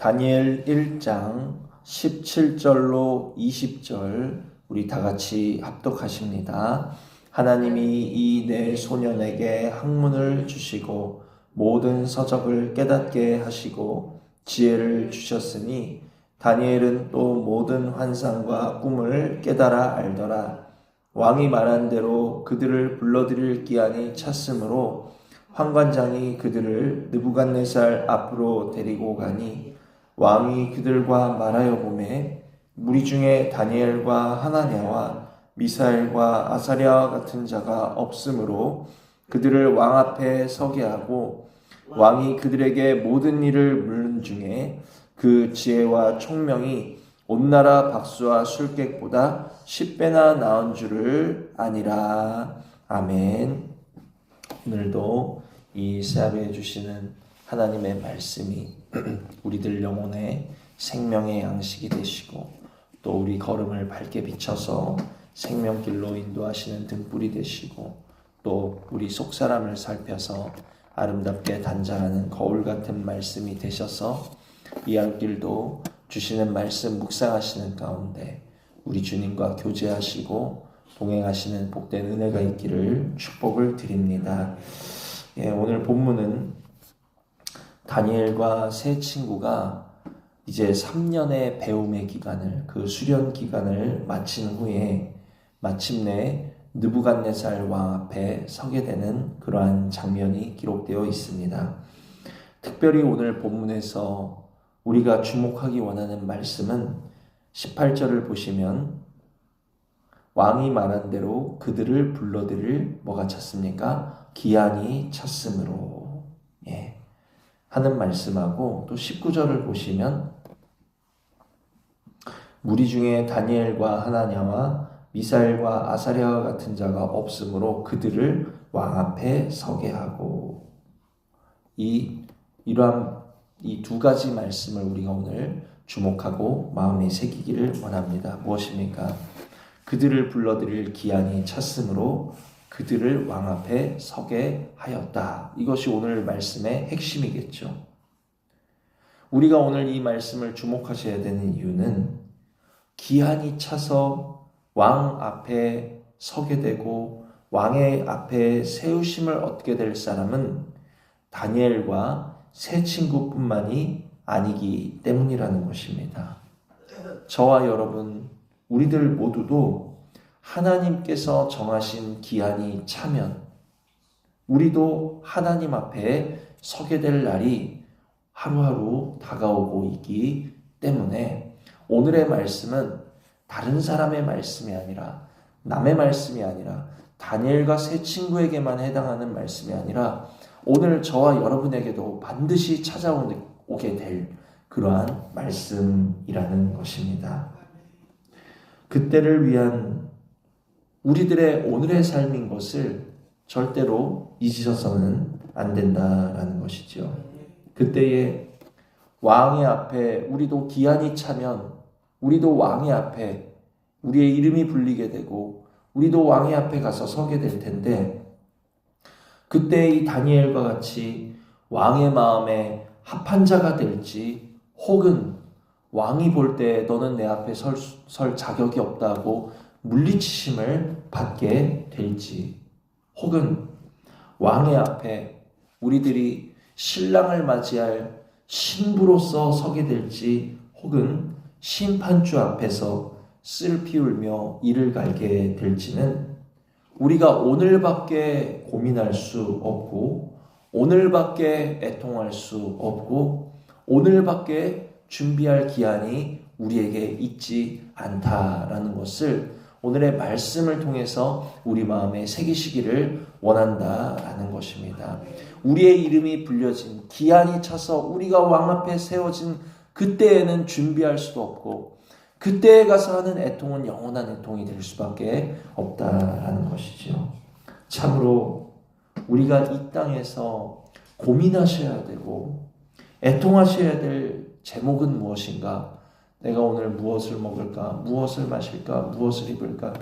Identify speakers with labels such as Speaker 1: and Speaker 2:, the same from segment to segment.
Speaker 1: 다니엘 1장 17절로 20절 우리 다 같이 합독하십니다. 하나님이 이 네 소년에게 학문을 주시고 모든 서적을 깨닫게 하시고 지혜를 주셨으니 다니엘은 또 모든 환상과 꿈을 깨달아 알더라. 왕이 말한 대로 그들을 불러들일 기한이 찼으므로 환관장이 그들을 느부갓네살 앞으로 데리고 가니 왕이 그들과 말하여 보매 무리 중에 다니엘과 하나냐와 미사엘과 아사랴와 같은 자가 없으므로 그들을 왕 앞에 서게 하고 왕이 그들에게 모든 일을 물은 중에 그 지혜와 총명이 온 나라 박수와 술객보다 10배나 나은 줄을 아니라. 아멘. 오늘도 이 새하루에 주시는 하나님의 말씀이 우리들 영혼의 생명의 양식이 되시고 또 우리 걸음을 밝게 비춰서 생명길로 인도하시는 등불이 되시고 또 우리 속사람을 살펴서 아름답게 단장하는 거울 같은 말씀이 되셔서 이 안길도 주시는 말씀 묵상하시는 가운데 우리 주님과 교제하시고 동행하시는 복된 은혜가 있기를 축복을 드립니다. 오늘 본문은 다니엘과 세 친구가 이제 3년의 배움의 기간을, 그 수련 기간을 마친 후에 마침내 느부갓네살 왕 앞에 서게 되는 그러한 장면이 기록되어 있습니다. 특별히 오늘 본문에서 우리가 주목하기 원하는 말씀은 18절을 보시면 왕이 말한 대로 그들을 불러들일 뭐가 찼습니까? 기한이 찼으므로 하는 말씀하고, 또 19절을 보시면 무리 중에 다니엘과 하나냐와 미사엘과 아사랴와 같은 자가 없으므로 그들을 왕 앞에 서게 하고, 이러한 이 두 가지 말씀을 우리가 오늘 주목하고 마음에 새기기를 원합니다. 무엇입니까? 그들을 불러들일 기한이 찼으므로 그들을 왕 앞에 서게 하였다. 이것이 오늘 말씀의 핵심이겠죠. 우리가 오늘 이 말씀을 주목하셔야 되는 이유는 기한이 차서 왕 앞에 서게 되고 왕의 앞에 세우심을 얻게 될 사람은 다니엘과 세 친구뿐만이 아니기 때문이라는 것입니다. 저와 여러분, 우리들 모두도 하나님께서 정하신 기한이 차면 우리도 하나님 앞에 서게 될 날이 하루하루 다가오고 있기 때문에 오늘의 말씀은 다른 사람의 말씀이 아니라, 남의 말씀이 아니라, 다니엘과 세 친구에게만 해당하는 말씀이 아니라 오늘 저와 여러분에게도 반드시 찾아오게 될 그러한 말씀이라는 것입니다. 그때를 위한 우리들의 오늘의 삶인 것을 절대로 잊으셔서는 안 된다라는 것이죠. 그때에 왕의 앞에 우리도 기한이 차면 우리도 왕의 앞에 우리의 이름이 불리게 되고 우리도 왕의 앞에 가서 서게 될 텐데, 그때 이 다니엘과 같이 왕의 마음에 합한 자가 될지, 혹은 왕이 볼 때 너는 내 앞에 설 자격이 없다고 물리치심을 받게 될지, 혹은 왕의 앞에 우리들이 신랑을 맞이할 신부로서 서게 될지, 혹은 심판주 앞에서 슬피 울며 이를 갈게 될지는 우리가 오늘밖에 고민할 수 없고, 오늘밖에 애통할 수 없고, 오늘밖에 준비할 기한이 우리에게 있지 않다라는 것을 오늘의 말씀을 통해서 우리 마음에 새기시기를 원한다라는 것입니다. 우리의 이름이 불려진, 기한이 차서 우리가 왕 앞에 세워진 그때에는 준비할 수도 없고, 그때에 가서 하는 애통은 영원한 애통이 될 수밖에 없다라는 것이죠. 참으로 우리가 이 땅에서 고민하셔야 되고 애통하셔야 될 제목은 무엇인가? 내가 오늘 무엇을 먹을까? 무엇을 마실까? 무엇을 입을까?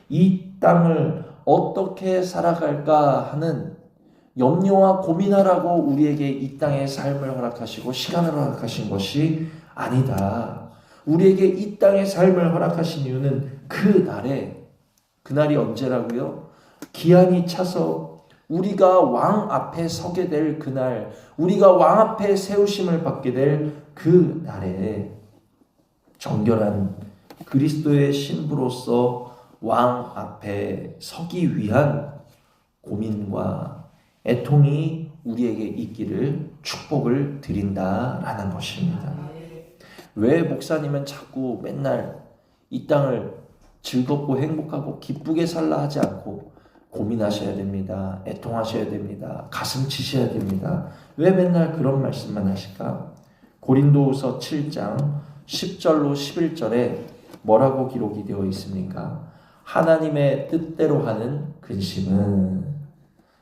Speaker 1: 이 땅을 어떻게 살아갈까 하는 염려와 고민하라고 우리에게 이 땅의 삶을 허락하시고 시간을 허락하신 것이 아니다. 우리에게 이 땅의 삶을 허락하신 이유는 그날이 언제라고요? 기한이 차서 우리가 왕 앞에 서게 될 그날, 우리가 왕 앞에 세우심을 받게 될 그 날에 정결한 그리스도의 신부로서 왕 앞에 서기 위한 고민과 애통이 우리에게 있기를 축복을 드린다라는 것입니다. 왜 목사님은 자꾸 맨날 이 땅을 즐겁고 행복하고 기쁘게 살라 하지 않고 고민하셔야 됩니다. 애통하셔야 됩니다. 가슴 치셔야 됩니다. 왜 맨날 그런 말씀만 하실까? 고린도후서 7장 10절로 11절에 뭐라고 기록이 되어 있습니까? 하나님의 뜻대로 하는 근심은,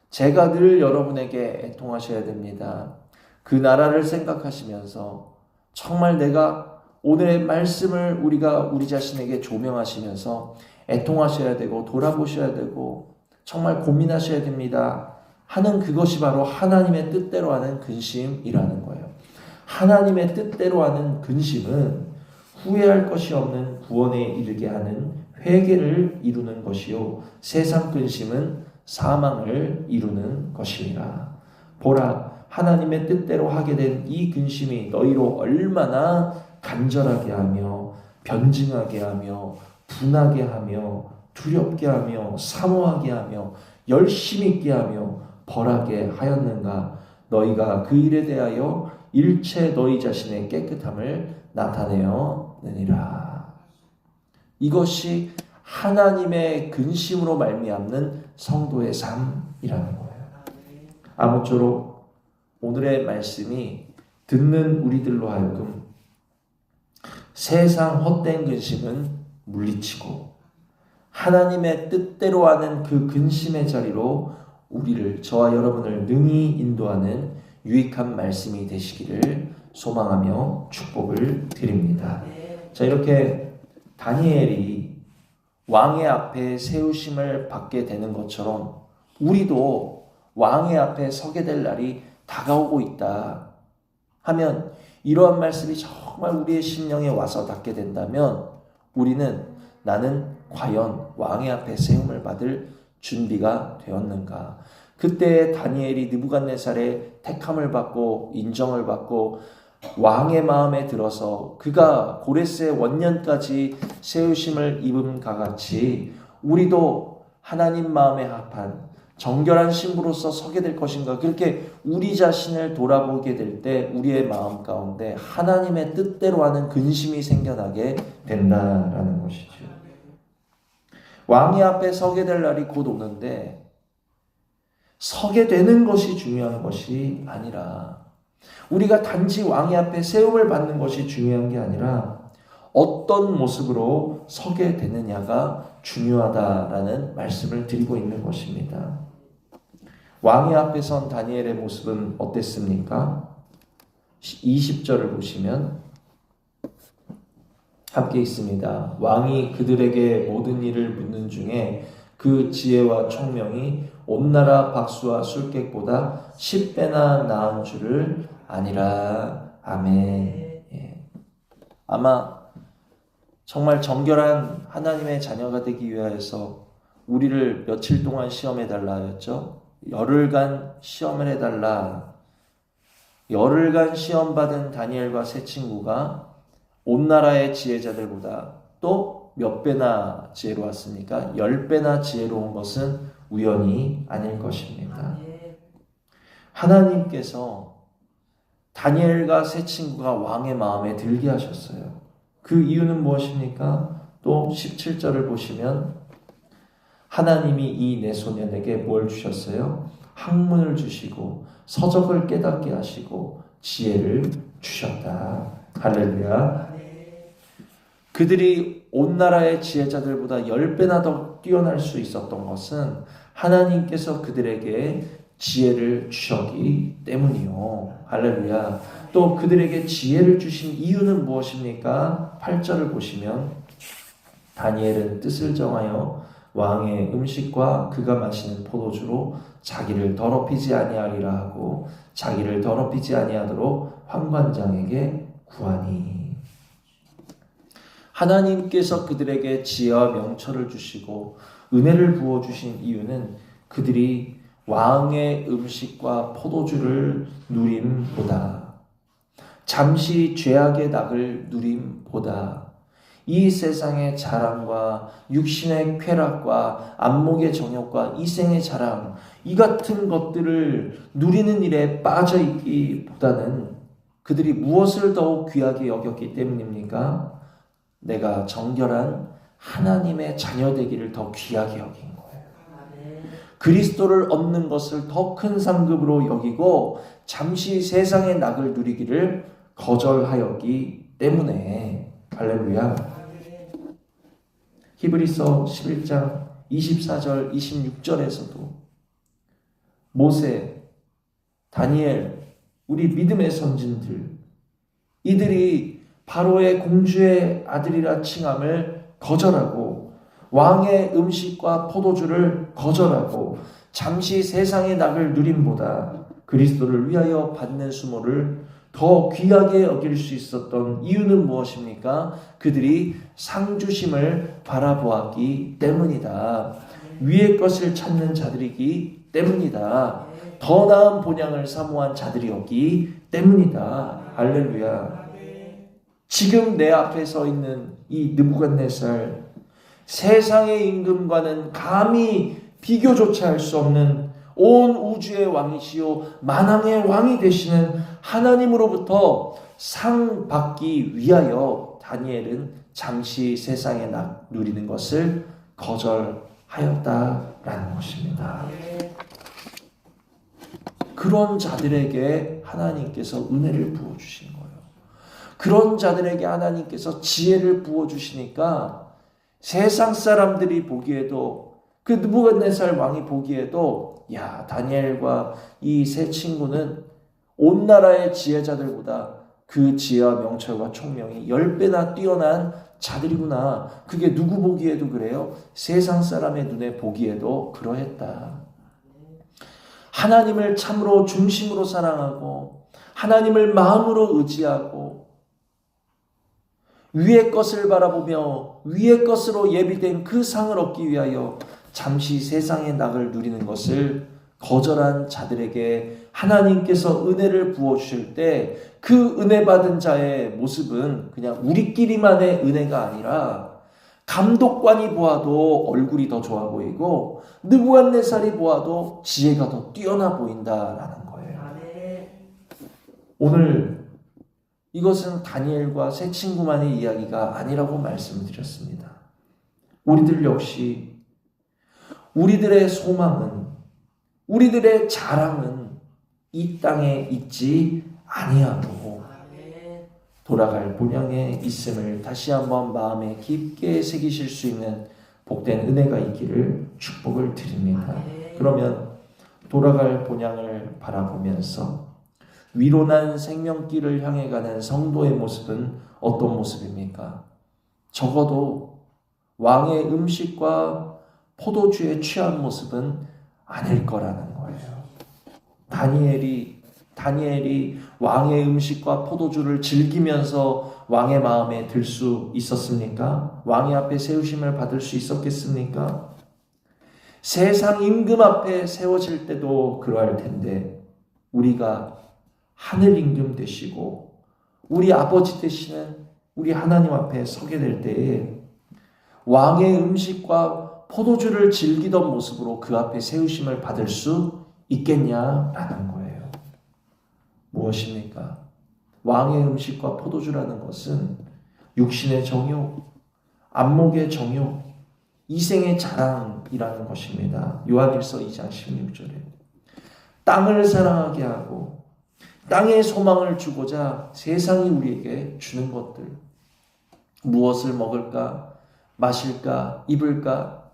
Speaker 1: 제가 늘 여러분에게 애통하셔야 됩니다. 그 나라를 생각하시면서 정말 내가 오늘의 말씀을 우리 자신에게 조명하시면서 애통하셔야 되고 돌아보셔야 되고 정말 고민하셔야 됩니다 하는 그것이 바로 하나님의 뜻대로 하는 근심이라는 거예요. 하나님의 뜻대로 하는 근심은 후회할 것이 없는 구원에 이르게 하는 회개를 이루는 것이요 세상 근심은 사망을 이루는 것이니라. 보라, 하나님의 뜻대로 하게 된 이 근심이 너희로 얼마나 간절하게 하며 변증하게 하며 분하게 하며 두렵게 하며 사모하게 하며 열심히 있게 하며 벌하게 하였는가. 너희가 그 일에 대하여 일체 너희 자신의 깨끗함을 나타내어느니라. 이것이 하나님의 근심으로 말미암는 성도의 삶이라는 거예요. 아무쪼록 오늘의 말씀이 듣는 우리들로 하여금 세상 헛된 근심은 물리치고 하나님의 뜻대로 하는 그 근심의 자리로 우리를, 저와 여러분을 능히 인도하는 유익한 말씀이 되시기를 소망하며 축복을 드립니다. 자, 이렇게 다니엘이 왕의 앞에 세우심을 받게 되는 것처럼 우리도 왕의 앞에 서게 될 날이 다가오고 있다 하면, 이러한 말씀이 정말 우리의 심령에 와서 닿게 된다면 우리는 나는 과연 왕의 앞에 세움을 받을 준비가 되었는가. 그때 다니엘이 느부갓네살의 택함을 받고 인정을 받고 왕의 마음에 들어서 그가 고레스의 원년까지 세우심을 입음과 같이 우리도 하나님 마음에 합한 정결한 신부로서 서게 될 것인가. 그렇게 우리 자신을 돌아보게 될 때 우리의 마음 가운데 하나님의 뜻대로 하는 근심이 생겨나게 된다라는 것이죠. 왕의 앞에 서게 될 날이 곧 오는데 서게 되는 것이 중요한 것이 아니라, 우리가 단지 왕의 앞에 세움을 받는 것이 중요한 게 아니라 어떤 모습으로 서게 되느냐가 중요하다라는 말씀을 드리고 있는 것입니다. 왕의 앞에 선 다니엘의 모습은 어땠습니까? 20절을 보시면 함께 있습니다. 왕이 그들에게 모든 일을 묻는 중에 그 지혜와 총명이 온 나라 박수와 술객보다 10배나 나은 줄을 아니라. 아멘. 예. 아마 정말 정결한 하나님의 자녀가 되기 위하여서 우리를 며칠 동안 시험해달라 하였죠. 열흘간 시험을 해달라. 열흘간 시험받은 다니엘과 세 친구가 온 나라의 지혜자들보다 또 몇 배나 지혜로웠습니까? 10배나 지혜로운 것은 우연이 아닐 것입니다. 하나님께서 다니엘과 세 친구가 왕의 마음에 들게 하셨어요. 그 이유는 무엇입니까? 또 17절을 보시면 하나님이 이 네 소년에게 뭘 주셨어요? 학문을 주시고 서적을 깨닫게 하시고 지혜를 주셨다. 할렐루야. 그들이 온 나라의 지혜자들보다 10배나 더 뛰어날 수 있었던 것은 하나님께서 그들에게 지혜를 주셨기 때문이요. 할렐루야. 또 그들에게 지혜를 주신 이유는 무엇입니까? 8절을 보시면 다니엘은 뜻을 정하여 왕의 음식과 그가 마시는 포도주로 자기를 더럽히지 아니하리라 하고 자기를 더럽히지 아니하도록 환관장에게 구하니. 하나님께서 그들에게 지혜와 명철을 주시고 은혜를 부어주신 이유는 그들이 왕의 음식과 포도주를 누림보다, 잠시 죄악의 낙을 누림보다 이 세상의 자랑과 육신의 쾌락과 안목의 정욕과 이생의 자랑, 이 같은 것들을 누리는 일에 빠져있기보다는 그들이 무엇을 더욱 귀하게 여겼기 때문입니까? 내가 정결한 하나님의 자녀 되기를 더 귀하게 여긴 거예요. 그리스도를 얻는 것을 더 큰 상급으로 여기고 잠시 세상의 낙을 누리기를 거절하였기 때문에. 할렐루야. 히브리서 11장 24절 26절에서도 모세, 다니엘, 우리 믿음의 선진들, 이들이 바로의 공주의 아들이라 칭함을 거절하고 왕의 음식과 포도주를 거절하고 잠시 세상의 낙을 누림보다 그리스도를 위하여 받는 수모를 더 귀하게 여길 수 있었던 이유는 무엇입니까? 그들이 상주심을 바라보았기 때문이다. 위의 것을 찾는 자들이기 때문이다. 더 나은 본향을 사모한 자들이었기 때문이다. 할렐루야. 지금 내 앞에 서 있는 이 느부갓네살, 세상의 임금과는 감히 비교조차 할 수 없는 온 우주의 왕이시요 만왕의 왕이 되시는 하나님으로부터 상 받기 위하여 다니엘은 잠시 세상에 누리는 것을 거절하였다라는 것입니다. 그런 자들에게 하나님께서 은혜를 부어주신 거예요. 그런 자들에게 하나님께서 지혜를 부어주시니까 세상 사람들이 보기에도, 그 느부갓네살 왕이 보기에도, 야, 다니엘과 이 세 친구는 온 나라의 지혜자들보다 그 지혜와 명철과 총명이 10배나 뛰어난 자들이구나. 그게 누구 보기에도 그래요? 세상 사람의 눈에 보기에도 그러했다. 하나님을 참으로 중심으로 사랑하고 하나님을 마음으로 의지하고 위의 것을 바라보며 위의 것으로 예비된 그 상을 얻기 위하여 잠시 세상의 낙을 누리는 것을 거절한 자들에게 하나님께서 은혜를 부어주실 때 그 은혜 받은 자의 모습은 그냥 우리끼리만의 은혜가 아니라 감독관이 보아도 얼굴이 더 좋아 보이고 느부갓네살이 보아도 지혜가 더 뛰어나 보인다라는 거예요. 오늘 이것은 다니엘과 세 친구만의 이야기가 아니라고 말씀드렸습니다. 우리들 역시 우리들의 소망은, 우리들의 자랑은 이 땅에 있지 아니하고 돌아갈 본향에 있음을 다시 한번 마음에 깊게 새기실 수 있는 복된 은혜가 있기를 축복을 드립니다. 그러면 돌아갈 본향을 바라보면서 위로난 생명길을 향해 가는 성도의 모습은 어떤 모습입니까? 적어도 왕의 음식과 포도주에 취한 모습은 아닐 거라는 거예요. 다니엘이 왕의 음식과 포도주를 즐기면서 왕의 마음에 들 수 있었습니까? 왕의 앞에 세우심을 받을 수 있었겠습니까? 세상 임금 앞에 세워질 때도 그러할 텐데 우리가 하늘 임금 되시고 우리 아버지 되시는 우리 하나님 앞에 서게 될 때에 왕의 음식과 포도주를 즐기던 모습으로 그 앞에 세우심을 받을 수 있겠냐라는 거예요. 무엇입니까? 왕의 음식과 포도주라는 것은 육신의 정욕, 안목의 정욕, 이생의 자랑이라는 것입니다. 요한일서 2장 16절에 땅을 사랑하게 하고 땅의 소망을 주고자 세상이 우리에게 주는 것들, 무엇을 먹을까, 마실까, 입을까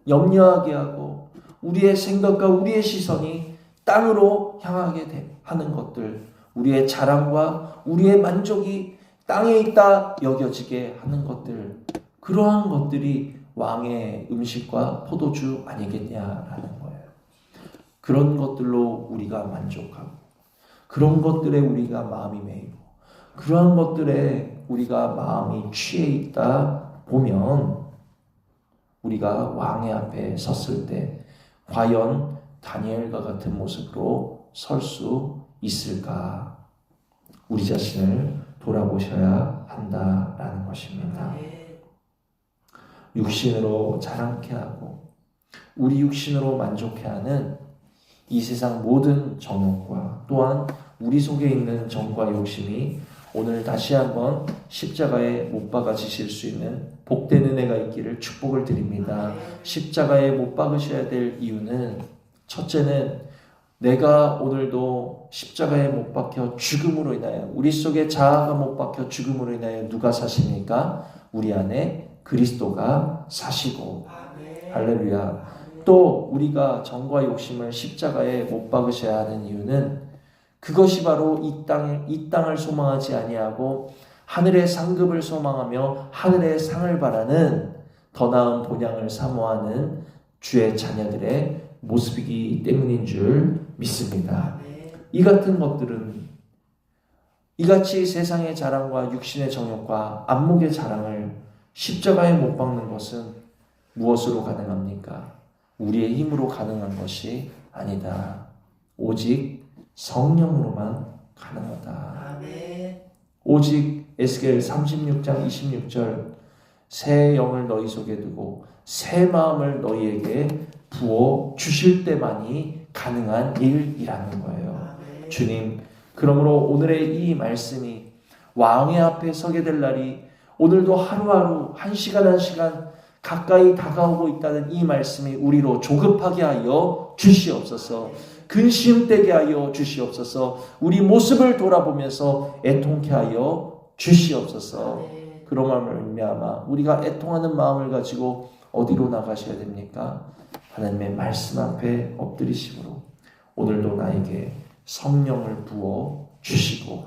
Speaker 1: 염려하게 하고 우리의 생각과 우리의 시선이 땅으로 향하게 하는 것들, 우리의 자랑과 우리의 만족이 땅에 있다 여겨지게 하는 것들, 그러한 것들이 왕의 음식과 포도주 아니겠냐라는 거예요. 그런 것들로 우리가 만족하고, 그런 것들에 우리가 마음이 매이고, 그러한 것들에 우리가 마음이 취해 있다 보면 우리가 왕의 앞에 섰을 때 과연 다니엘과 같은 모습으로 설 수 있을까? 우리 자신을 돌아보셔야 한다라는 것입니다. 육신으로 자랑케 하고 우리 육신으로 만족해 하는 이 세상 모든 정욕과 또한 우리 속에 있는 정과 욕심이 오늘 다시 한번 십자가에 못 박아지실 수 있는 복된 은혜가 있기를 축복을 드립니다. 십자가에 못 박으셔야 될 이유는, 첫째는 내가 오늘도 십자가에 못 박혀 죽음으로 인하여, 우리 속에 자아가 못 박혀 죽음으로 인하여 누가 사십니까? 우리 안에 그리스도가 사시고, 할렐루야. 또 우리가 정과 욕심을 십자가에 못 박으셔야 하는 이유는 그것이 바로 이 땅을 소망하지 아니하고 하늘의 상급을 소망하며 하늘의 상을 바라는 더 나은 본향을 사모하는 주의 자녀들의 모습이기 때문인 줄 믿습니다. 이 같은 것들은, 이같이 세상의 자랑과 육신의 정욕과 안목의 자랑을 십자가에 못 박는 것은 무엇으로 가능합니까? 우리의 힘으로 가능한 것이 아니다. 오직 성령으로만 가능하다. 오직 에스겔 36장 26절 새 영을 너희 속에 두고 새 마음을 너희에게 부어 주실 때만이 가능한 일이라는 거예요. 주님, 그러므로 오늘의 이 말씀이 왕의 앞에 서게 될 날이 오늘도 하루하루 한 시간 한 시간 가까이 다가오고 있다는 이 말씀이 우리로 조급하게 하여 주시옵소서. 근심되게 하여 주시옵소서. 우리 모습을 돌아보면서 애통케 하여 주시옵소서. 그러므로 말미암아 우리가 애통하는 마음을 가지고 어디로 나가셔야 됩니까? 하나님의 말씀 앞에 엎드리심으로 오늘도 나에게 성령을 부어 주시고,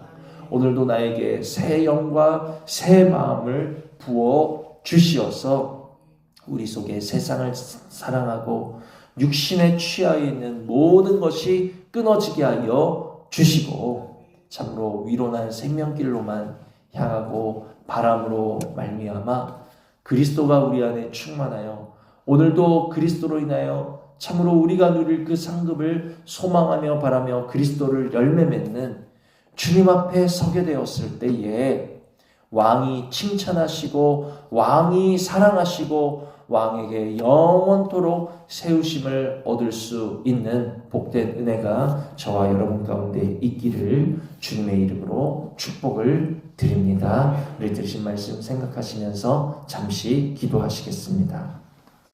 Speaker 1: 오늘도 나에게 새 영과 새 마음을 부어 주시어서 우리 속에 세상을 사랑하고 육신에 취하여 있는 모든 것이 끊어지게 하여 주시고, 참으로 위로난 생명길로만 향하고 바람으로 말미암아 그리스도가 우리 안에 충만하여 오늘도 그리스도로 인하여 참으로 우리가 누릴 그 상급을 소망하며 바라며 그리스도를 열매 맺는 주님 앞에 서게 되었을 때에 왕이 칭찬하시고 왕이 사랑하시고 왕에게 영원토록 세우심을 얻을 수 있는 복된 은혜가 저와 여러분 가운데 있기를 주님의 이름으로 축복을 드립니다. 우리 들으신 말씀 생각하시면서 잠시 기도하시겠습니다.